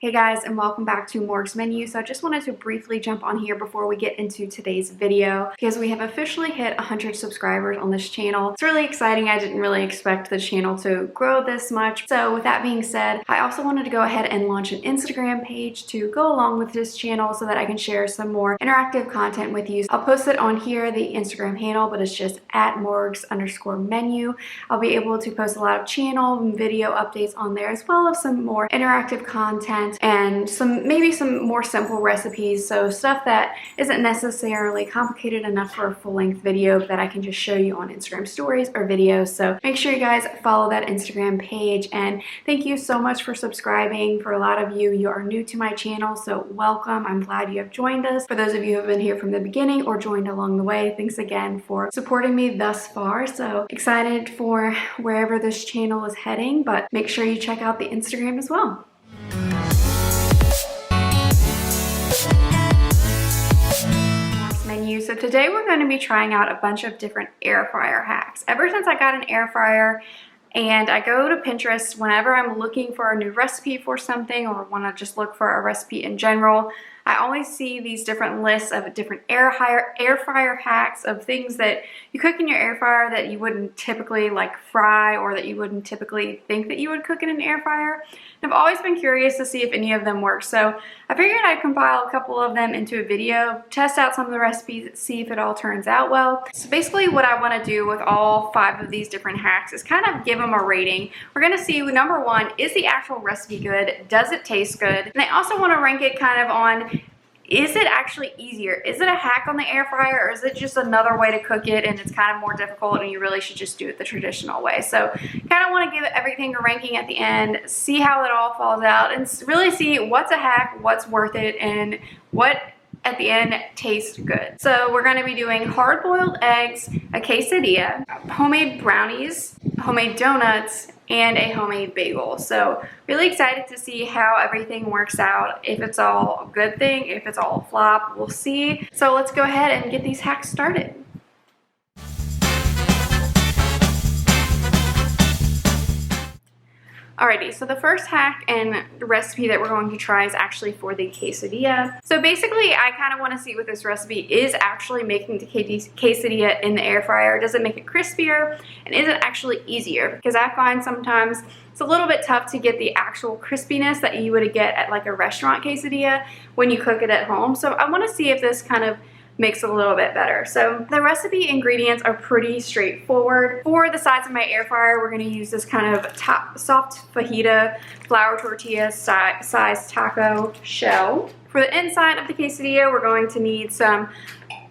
Hey guys, and welcome back to Morgs Menu. So I just wanted to briefly jump on here before we get into today's video because we have officially hit 100 subscribers on this channel. It's really exciting. I didn't really expect the channel to grow this much. So with that being said, I also wanted to go ahead and launch an Instagram page to go along with this channel so that I can share some more interactive content with you. I'll post it on here, the Instagram handle, but it's just at Morgs_menu. I'll be able to post a lot of channel and video updates on there, as well as some more interactive content and maybe some more simple recipes, so stuff that isn't necessarily complicated enough for a full-length video that I can just show you on Instagram stories or videos. So make sure you guys follow that Instagram page, and thank you so much for subscribing. For a lot of you, you are new to my channel, so welcome. I'm glad you have joined us. For those of you who have been here from the beginning or joined along the way, thanks again for supporting me thus far. So excited for wherever this channel is heading, but make sure you check out the Instagram as well. Menu. So today we're going to be trying out a bunch of different air fryer hacks. Ever since I got an air fryer, and I go to Pinterest whenever I'm looking for a new recipe for something or want to just look for a recipe in general, I always see these different lists of different air fryer hacks of things that you cook in your air fryer that you wouldn't typically like fry, or that you wouldn't typically think that you would cook in an air fryer. And I've always been curious to see if any of them work, so I figured I'd compile a couple of them into a video, test out some of the recipes, see if it all turns out well. So basically what I want to do with all 5 of these different hacks is kind of give them a rating. We're going to see, number 1, is the actual recipe good? Does it taste good? And I also want to rank it kind of on, is it actually easier? Is it a hack on the air fryer, or is it just another way to cook it and it's kind of more difficult and you really should just do it the traditional way? So kind of want to give everything a ranking at the end, see how it all falls out, and really see what's a hack, what's worth it, and what at the end tastes good. So we're going to be doing hard-boiled eggs, a quesadilla, homemade brownies, homemade donuts, and a homemade bagel. So really excited to see how everything works out. If it's all a good thing, if it's all a flop, we'll see. So let's go ahead and get these hacks started. Alrighty, so the first hack and recipe that we're going to try is actually for the quesadilla. So basically, I kind of want to see what this recipe is actually making the quesadilla in the air fryer. Does it make it crispier? And is it actually easier? Because I find sometimes it's a little bit tough to get the actual crispiness that you would get at like a restaurant quesadilla when you cook it at home. So I want to see if this kind of makes it a little bit better. So the recipe ingredients are pretty straightforward. For the size of my air fryer, we're going to use this kind of soft fajita flour tortilla size taco shell. For the inside of the quesadilla, we're going to need some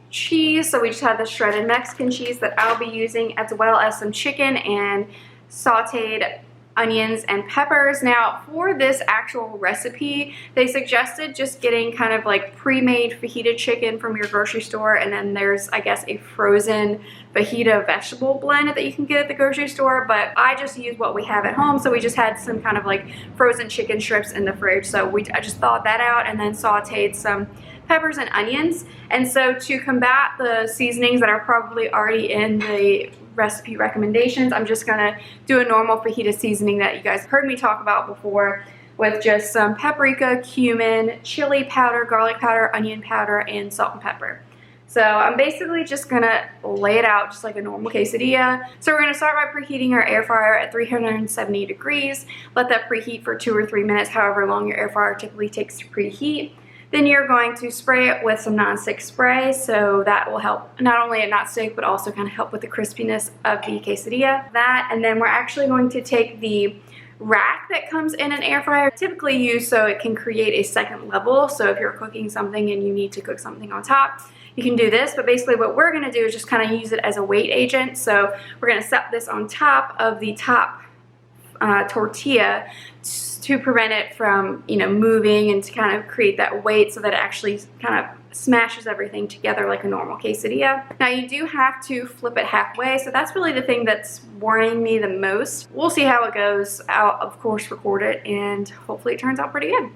cheese. So we just have the shredded Mexican cheese that I'll be using, as well as some chicken and sauteed onions and peppers. Now for this actual recipe, they suggested just getting kind of like pre-made fajita chicken from your grocery store, and then there's, I guess, a frozen fajita vegetable blend that you can get at the grocery store, but I just use what we have at home. So we just had some kind of like frozen chicken strips in the fridge, so I just thawed that out and then sauteed some peppers and onions. And so to combat the seasonings that are probably already in the recipe recommendations, I'm just gonna do a normal fajita seasoning that you guys heard me talk about before, with just some paprika, cumin, chili powder, garlic powder, onion powder, and salt and pepper. So I'm basically just gonna lay it out just like a normal quesadilla. So we're gonna start by preheating our air fryer at 370 degrees. Let that preheat for 2 or 3 minutes, however long your air fryer typically takes to preheat. Then you're going to spray it with some nonstick spray, so that will help not only it not stick, but also kind of help with the crispiness of the quesadilla. That, and then we're actually going to take the rack that comes in an air fryer, typically used so it can create a second level. So if you're cooking something and you need to cook something on top, you can do this. But basically what we're gonna do is just kind of use it as a weight agent. So we're gonna set this on top of the top tortilla to prevent it from, moving, and to kind of create that weight so that it actually kind of smashes everything together like a normal quesadilla. Now you do have to flip it halfway, so that's really the thing that's worrying me the most. We'll see how it goes. I'll of course record it, and hopefully it turns out pretty good.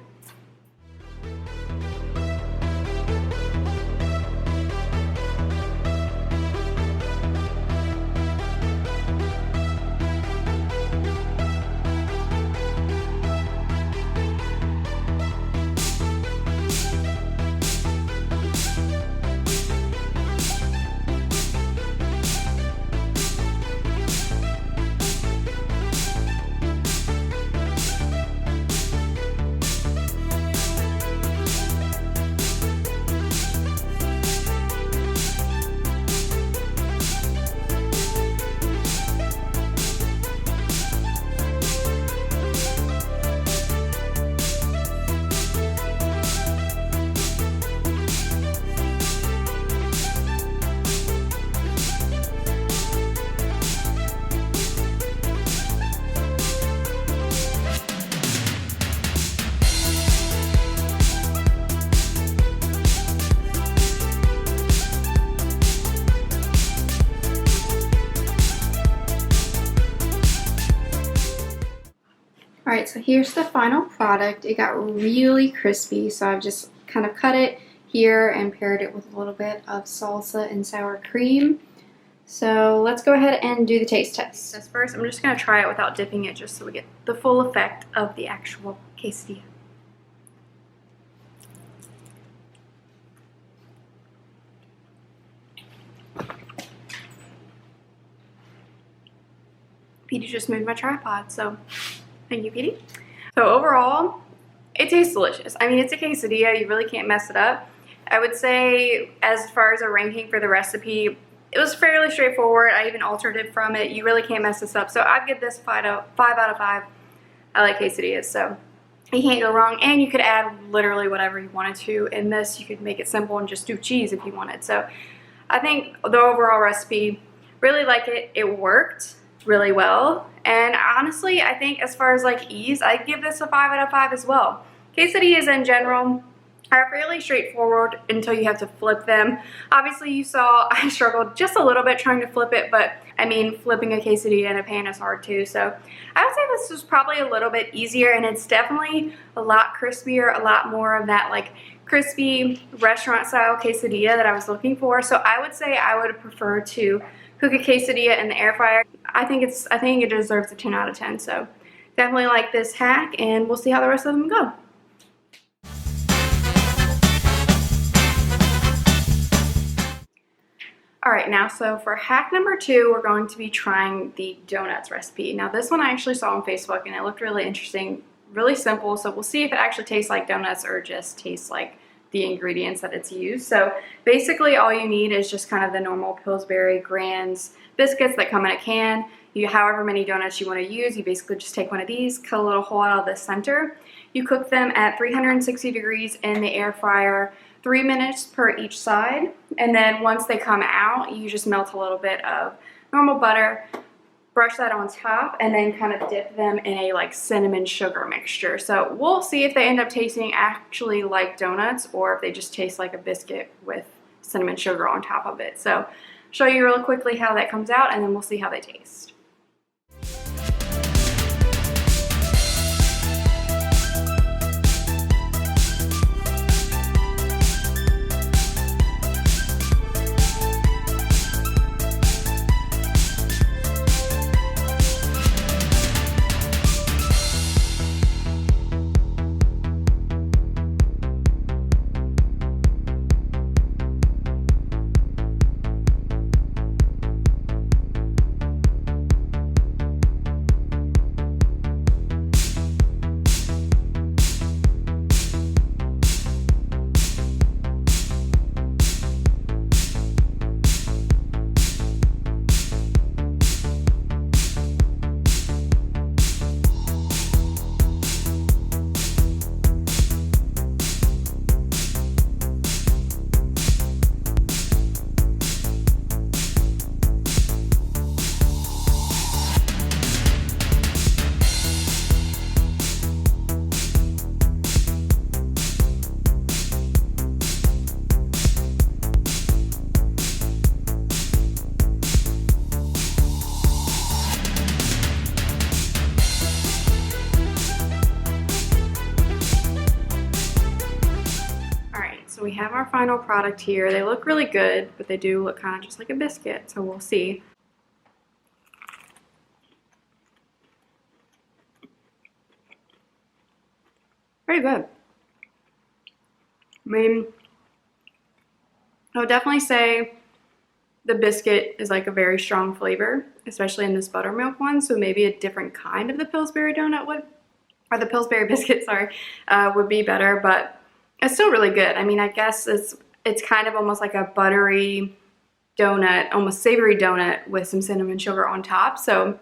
Alright, so here's the final product. It got really crispy, so I've just kind of cut it here and paired it with a little bit of salsa and sour cream. So let's go ahead and do the taste test. As first, I'm just going to try it without dipping it just so we get the full effect of the actual quesadilla. Petey just moved my tripod, so thank you, Petey. So overall, it tastes delicious. I mean, it's a quesadilla. You really can't mess it up. I would say as far as a ranking for the recipe, it was fairly straightforward. I even altered it from it. You really can't mess this up. So I'd give this 5 out of 5. I like quesadillas, so you can't go wrong. And you could add literally whatever you wanted to in this. You could make it simple and just do cheese if you wanted. So I think the overall recipe, really like it. It worked really well. And honestly, I think as far as like ease, I'd give this a 5 out of 5 as well. Quesadillas in general are fairly straightforward until you have to flip them. Obviously you saw I struggled just a little bit trying to flip it, but I mean flipping a quesadilla in a pan is hard too. So I would say this was probably a little bit easier, and it's definitely a lot crispier, a lot more of that like crispy restaurant style quesadilla that I was looking for. So I would say I would prefer to cook a quesadilla in the air fryer. I think it deserves a 10 out of 10. So definitely like this hack, and we'll see how the rest of them go. Alright, now so for hack number 2, we're going to be trying the donuts recipe. Now this one I actually saw on Facebook and it looked really interesting, really simple, so we'll see if it actually tastes like donuts or just tastes like the ingredients that it's used. So basically all you need is just kind of the normal Pillsbury Grands biscuits that come in a can. However many donuts you want to use, you basically just take one of these, cut a little hole out of the center. You cook them at 360 degrees in the air fryer, 3 minutes per each side, and then once they come out, you just melt a little bit of normal butter, brush that on top, and then kind of dip them in a like cinnamon sugar mixture. So we'll see if they end up tasting actually like donuts or if they just taste like a biscuit with cinnamon sugar on top of it. So I'll show you real quickly how that comes out, and then we'll see how they taste. So we have our final product here. They look really good, but they do look kind of just like a biscuit, so we'll see. Pretty good. I mean, I would definitely say the biscuit is like a very strong flavor, especially in this buttermilk one, so maybe a different kind of the Pillsbury donut would, or the Pillsbury biscuit, sorry, would be better, but it's still really good. I mean, I guess it's kind of almost like a buttery donut, almost savory donut with some cinnamon sugar on top. So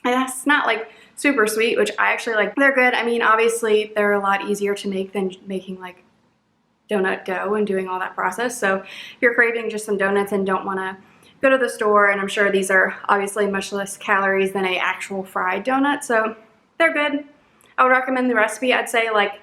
it's not like super sweet, which I actually like. They're good. I mean, obviously they're a lot easier to make than making like donut dough and doing all that process. So if you're craving just some donuts and don't want to go to the store, and I'm sure these are obviously much less calories than a actual fried donut, so they're good. I would recommend the recipe. I'd say like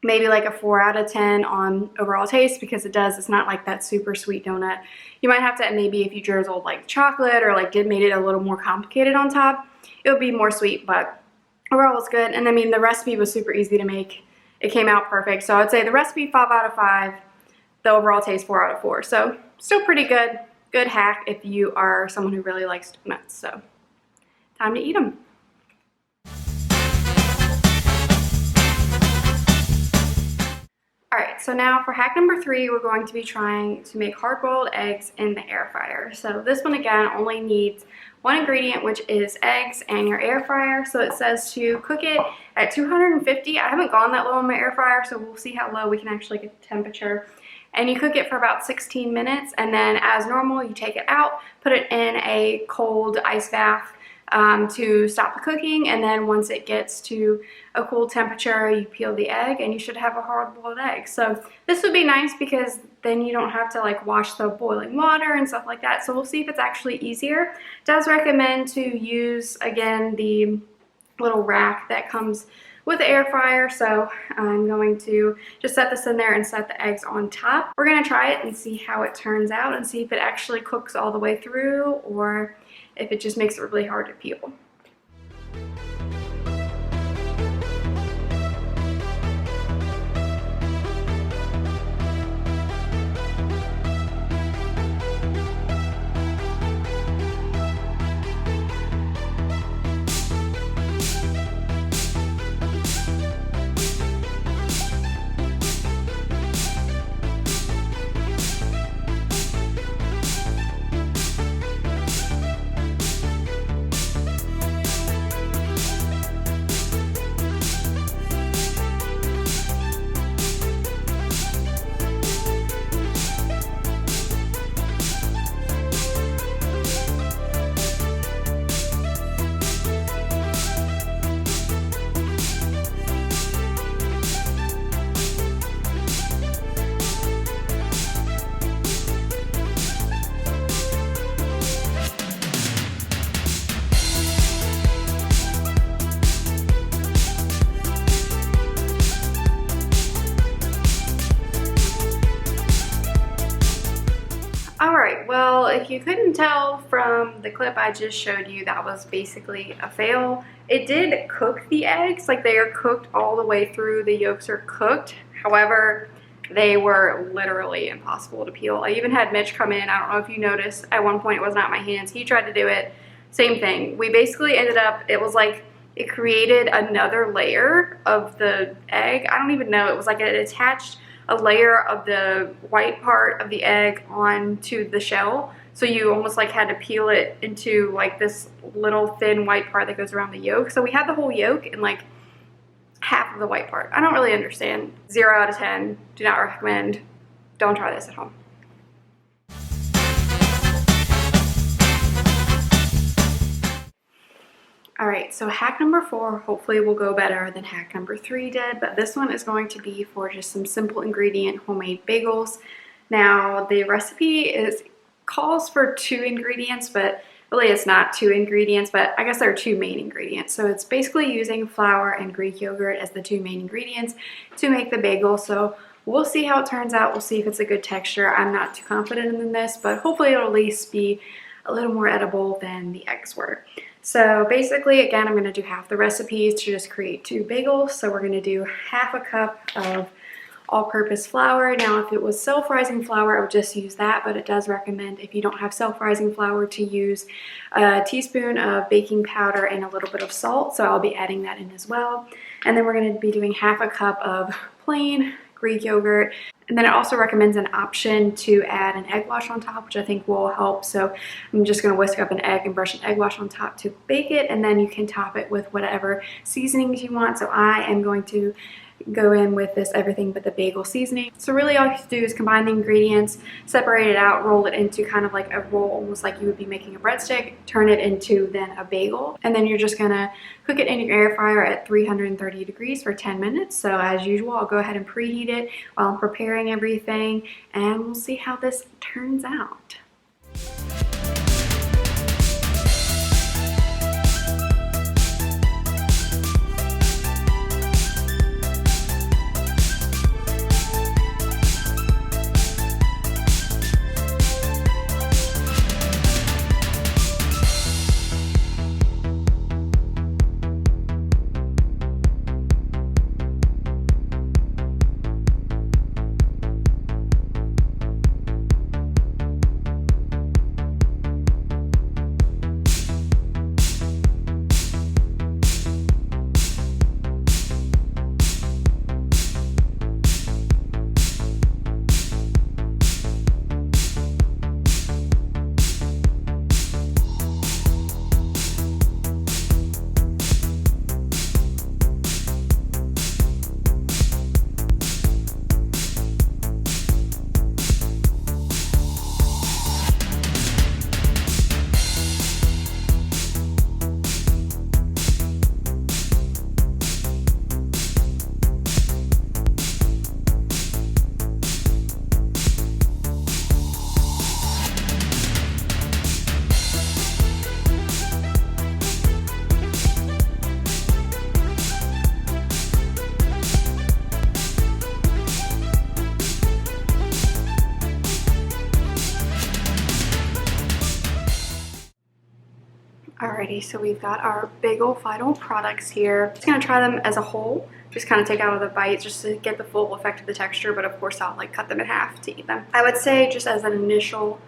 maybe like a 4 out of 10 on overall taste, because it's not like that super sweet donut. You might have to, maybe if you drizzled like chocolate or like made it a little more complicated on top, it would be more sweet, but overall it was good. And I mean, the recipe was super easy to make. It came out perfect. So I'd say the recipe 5 out of 5, the overall taste 4 out of 4. So still pretty good. Good hack if you are someone who really likes donuts. So time to eat them. Alright, so now for hack number 3, we're going to be trying to make hard-boiled eggs in the air fryer. So this one again only needs one ingredient, which is eggs and your air fryer. So it says to cook it at 250. I haven't gone that low in my air fryer, so we'll see how low we can actually get the temperature. And you cook it for about 16 minutes, and then as normal, you take it out, put it in a cold ice bath to stop the cooking, and then once it gets to a cool temperature, you peel the egg and you should have a hard-boiled egg. So this would be nice because then you don't have to like wash the boiling water and stuff like that. So we'll see if it's actually easier. It does recommend to use, again, the little rack that comes with the air fryer. So I'm going to just set this in there and set the eggs on top. We're going to try it and see how it turns out and see if it actually cooks all the way through or if it just makes it really hard to peel. Alright, well, if you couldn't tell from the clip I just showed you, that was basically a fail. It did cook the eggs, like they are cooked all the way through, the yolks are cooked. However, they were literally impossible to peel. I even had Mitch come in, I don't know if you noticed, at one point it was not my hands, he tried to do it, same thing. We basically ended up, it was like, it created another layer of the egg. I don't even know, it was like it attached a layer of the white part of the egg onto the shell. So you almost like had to peel it into like this little thin white part that goes around the yolk. So we had the whole yolk and like half of the white part. I don't really understand. 0 out of 10. Do not recommend. Don't try this at home. Alright, so hack number 4 hopefully will go better than hack number 3 did, but this one is going to be for just some simple ingredient homemade bagels. Now the recipe calls for 2 ingredients, but really it's not 2 ingredients, but I guess there are 2 main ingredients. So it's basically using flour and Greek yogurt as the 2 main ingredients to make the bagel. So we'll see how it turns out. We'll see if it's a good texture. I'm not too confident in this, but hopefully it'll at least be a little more edible than the eggs were. So basically, again, I'm going to do half the recipes to just create 2 bagels. So we're going to do half a cup of all-purpose flour. Now, if it was self-rising flour, I would just use that, but it does recommend, if you don't have self-rising flour, to use a teaspoon of baking powder and a little bit of salt. So I'll be adding that in as well. And then we're going to be doing half a cup of plain Greek yogurt. And then it also recommends an option to add an egg wash on top, which I think will help. So I'm just going to whisk up an egg and brush an egg wash on top to bake it, and then you can top it with whatever seasonings you want. So I am going to go in with this everything but the bagel seasoning. So really all you have to do is combine the ingredients, separate it out, roll it into kind of like a roll, almost like you would be making a breadstick, turn it into then a bagel, and then you're just gonna cook it in your air fryer at 330 degrees for 10 minutes. So as usual, I'll go ahead and preheat it while I'm preparing everything, and we'll see how this turns out. Alrighty, so we've got our bagel final products here. Just gonna try them as a whole. Just kind of take out of the bites just to get the full effect of the texture, but of course I'll like cut them in half to eat them. I would say just as an initial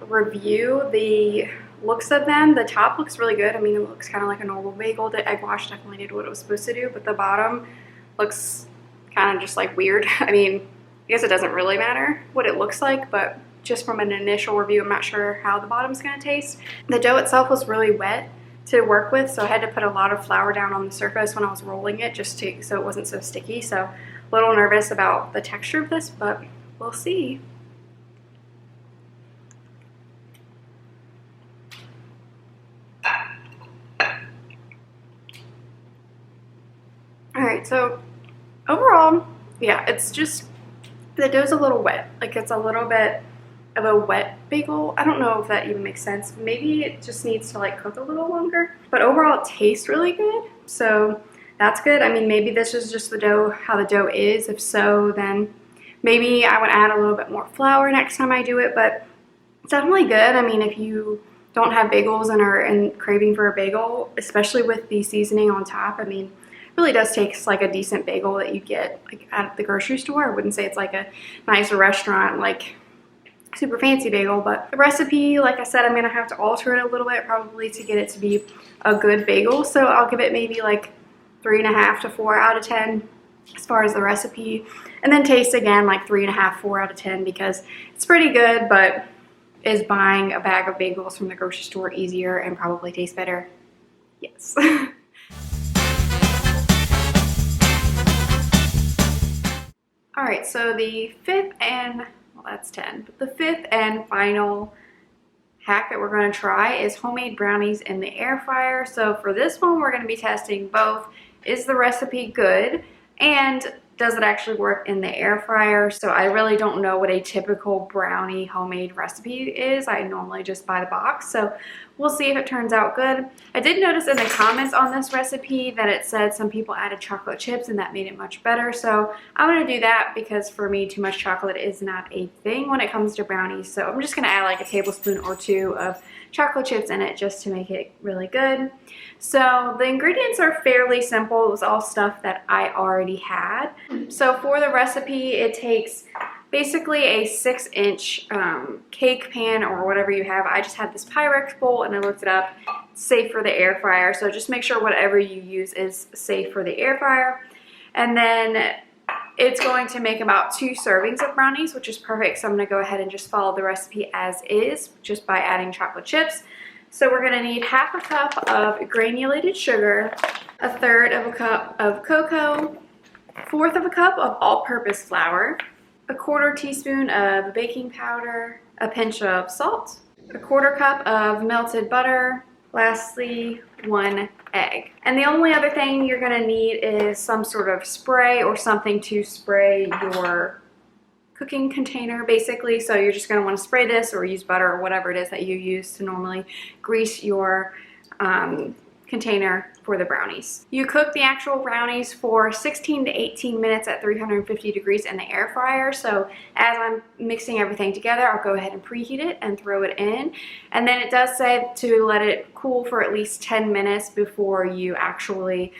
review, the looks of them, the top looks really good. I mean, it looks kind of like a normal bagel. The egg wash definitely did what it was supposed to do, but the bottom looks kind of just like weird. I mean, I guess it doesn't really matter what it looks like, but just from an initial review, I'm not sure how the bottom's gonna taste. The dough itself was really wet to work with, so I had to put a lot of flour down on the surface when I was rolling it just to, so it wasn't so sticky. So a little nervous about the texture of this, but we'll see. Alright, so overall, yeah, it's just, the dough's a little wet. Like, it's a little bit of a wet bagel. I don't know if that even makes sense. Maybe it just needs to like cook a little longer. But overall, it tastes really good. So that's good. I mean, maybe this is just the dough, how the dough is. If so, then maybe I would add a little bit more flour next time I do it. But it's definitely good. I mean, if you don't have bagels and are craving for a bagel, especially with the seasoning on top, I mean, it really does taste like a decent bagel that you get like at the grocery store. I wouldn't say it's like a nice restaurant, like super fancy bagel, but the recipe, like I said, I'm gonna have to alter it a little bit probably to get it to be a good bagel. So I'll give it maybe like 3.5 to 4 out of 10 as far as the recipe, and then taste again like 3.5, 4 out of 10 because it's pretty good. But is buying a bag of bagels from the grocery store easier and probably taste better? Yes. All right, so the fifth and, well, that's 10, but the fifth and final hack that we're going to try is homemade brownies in the air fryer. So for this one, we're going to be testing both, is the recipe good and does it actually work in the air fryer? So I really don't know what a typical brownie homemade recipe is. I normally just buy the box, so we'll see if it turns out good. I did notice in the comments on this recipe that it said some people added chocolate chips and that made it much better. So I'm gonna do that because for me, too much chocolate is not a thing when it comes to brownies. So I'm just gonna add like a tablespoon or 2 of chocolate chips in it just to make it really good. So the ingredients are fairly simple. It was all stuff that I already had. So for the recipe, it takes basically a 6-inch cake pan or whatever you have. I just had this Pyrex bowl and I looked it up. It's safe for the air fryer. So just make sure whatever you use is safe for the air fryer. And then it's going to make about 2 servings of brownies, which is perfect. So I'm gonna go ahead and just follow the recipe as is, just by adding chocolate chips. So we're gonna need 1/2 cup of granulated sugar, 1/3 cup of cocoa, 1/4 cup of all-purpose flour, 1/4 teaspoon of baking powder, a pinch of salt, 1/4 cup of melted butter, lastly 1 egg. And the only other thing you're gonna need is some sort of spray or something to spray your cooking container basically. So you're just gonna wanna spray this or use butter or whatever it is that you use to normally grease your container for the brownies. You cook the actual brownies for 16 to 18 minutes at 350 degrees in the air fryer. So as I'm mixing everything together, I'll go ahead and preheat it and throw it in. And then it does say to let it cool for at least 10 minutes before you actually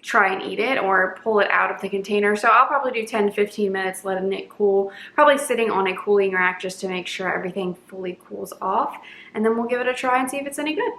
try and eat it or pull it out of the container. So I'll probably do 10 to 15 minutes letting it cool, probably sitting on a cooling rack just to make sure everything fully cools off. And then we'll give it a try and see if it's any good.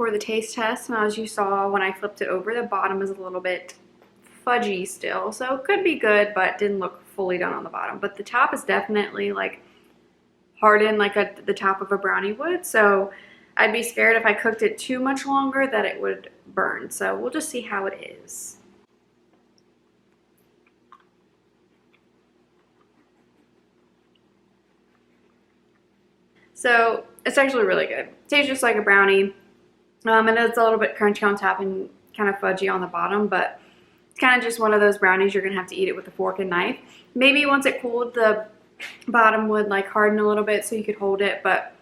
for the taste test, and as you saw when I flipped it over, the bottom is a little bit fudgy still, so it could be good, but didn't look fully done on the bottom. But the top is definitely like hardened like the top of a brownie would, so I'd be scared if I cooked it too much longer that it would burn. So we'll just see how it is. So it's actually really good. Tastes just like a brownie, and it's a little bit crunchy on top and kind of fudgy on the bottom, but it's kind of just one of those brownies you're gonna have to eat it with a fork and knife. Maybe once it cooled, the bottom would like harden a little bit so you could hold it, but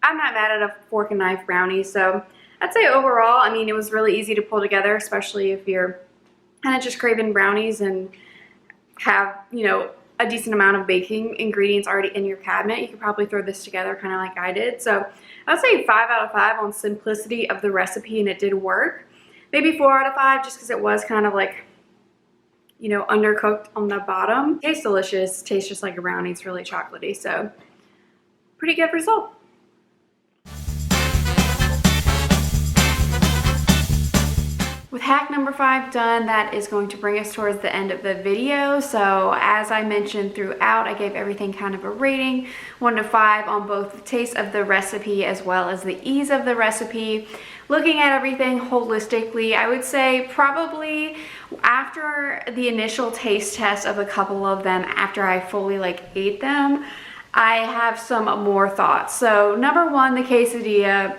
I'm not mad at a fork and knife brownie. So I'd say overall, I mean, it was really easy to pull together, especially if you're kind of just craving brownies and have, you know, a decent amount of baking ingredients already in your cabinet. You could probably throw this together kind of like I did. So I would say 5 out of 5 on simplicity of the recipe, and it did work. Maybe 4 out of 5 just because it was kind of like, you know, undercooked on the bottom. Tastes delicious, tastes just like a brownie. It's really chocolatey, so pretty good result. With hack number 5 done, that is going to bring us towards the end of the video. So as I mentioned throughout, I gave everything kind of a rating, 1 to 5 on both the taste of the recipe as well as the ease of the recipe. Looking at everything holistically, I would say probably after the initial taste test of a couple of them, after I fully like ate them, I have some more thoughts. So number 1, the quesadilla,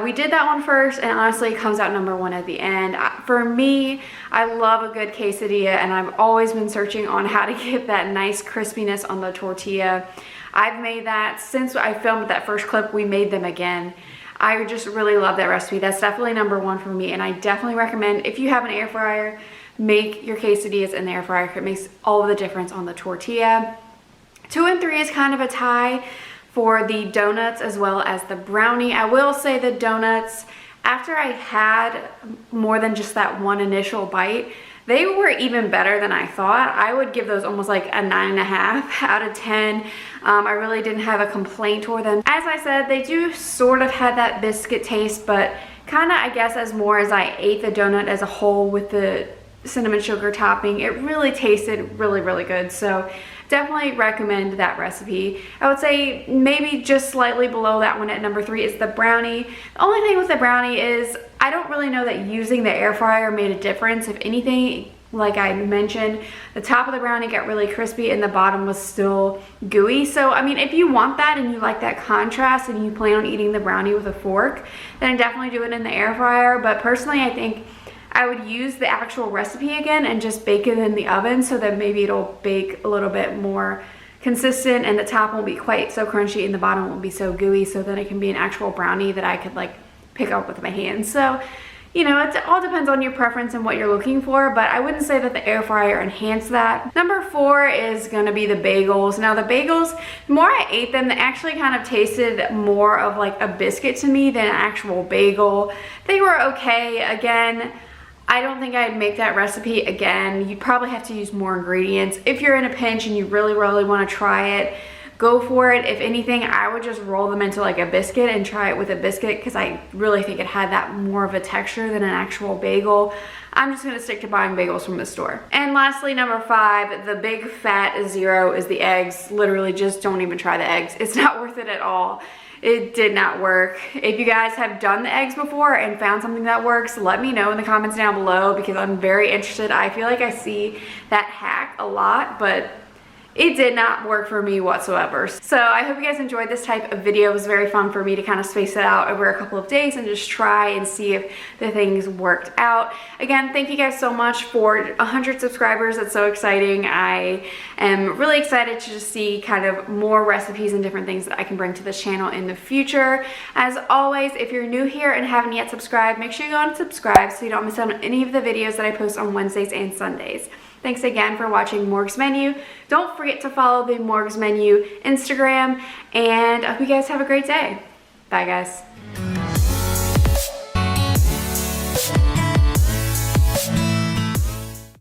we did that one first, and honestly it comes out number 1 at the end. For me, I love a good quesadilla, and I've always been searching on how to get that nice crispiness on the tortilla. I've made that since I filmed that first clip. We made them again. I just really love that recipe. That's definitely number 1 for me, and I definitely recommend, if you have an air fryer, make your quesadillas in the air fryer. It makes all of the difference on the tortilla. 2 and 3 is kind of a tie for the donuts as well as the brownie. I will say the donuts, after I had more than just that one initial bite, they were even better than I thought. I would give those almost like a 9.5 out of 10. I really didn't have a complaint toward them. As I said, they do sort of have that biscuit taste, but kind of, I guess, as more as I ate the donut as a whole with the cinnamon sugar topping, it really tasted really, really good. So definitely recommend that recipe. I would say maybe just slightly below that one at number 3 is the brownie. The only thing with the brownie is I don't really know that using the air fryer made a difference. If anything, like I mentioned, the top of the brownie got really crispy and the bottom was still gooey. So I mean, if you want that and you like that contrast and you plan on eating the brownie with a fork, then definitely do it in the air fryer. But personally, I think I would use the actual recipe again and just bake it in the oven so that maybe it'll bake a little bit more consistent and the top won't be quite so crunchy and the bottom won't be so gooey, so then it can be an actual brownie that I could like pick up with my hands. So, you know, it all depends on your preference and what you're looking for, but I wouldn't say that the air fryer enhanced that. Number 4 is gonna be the bagels. Now the bagels, the more I ate them, they actually kind of tasted more of like a biscuit to me than an actual bagel. They were okay. Again, I don't think I'd make that recipe again. You'd probably have to use more ingredients. If you're in a pinch and you really, really want to try it, go for it. If anything, I would just roll them into like a biscuit and try it with a biscuit because I really think it had that more of a texture than an actual bagel. I'm just gonna stick to buying bagels from the store. And lastly, number 5, the big fat 0 is the eggs. Literally just don't even try the eggs. It's not worth it at all. It did not work. If you guys have done the eggs before and found something that works, let me know in the comments down below because I'm very interested. I feel like I see that hack a lot, but it did not work for me whatsoever. So I hope you guys enjoyed this type of video. It was very fun for me to kind of space it out over a couple of days and just try and see if the things worked out. Again, thank you guys so much for 100 subscribers. That's so exciting. I am really excited to just see kind of more recipes and different things that I can bring to this channel in the future. As always, if you're new here and haven't yet subscribed, make sure you go and subscribe so you don't miss out on any of the videos that I post on Wednesdays and Sundays. Thanks again for watching Morgs Menu. Don't forget to follow the Morgs Menu Instagram, and I hope you guys have a great day. Bye, guys.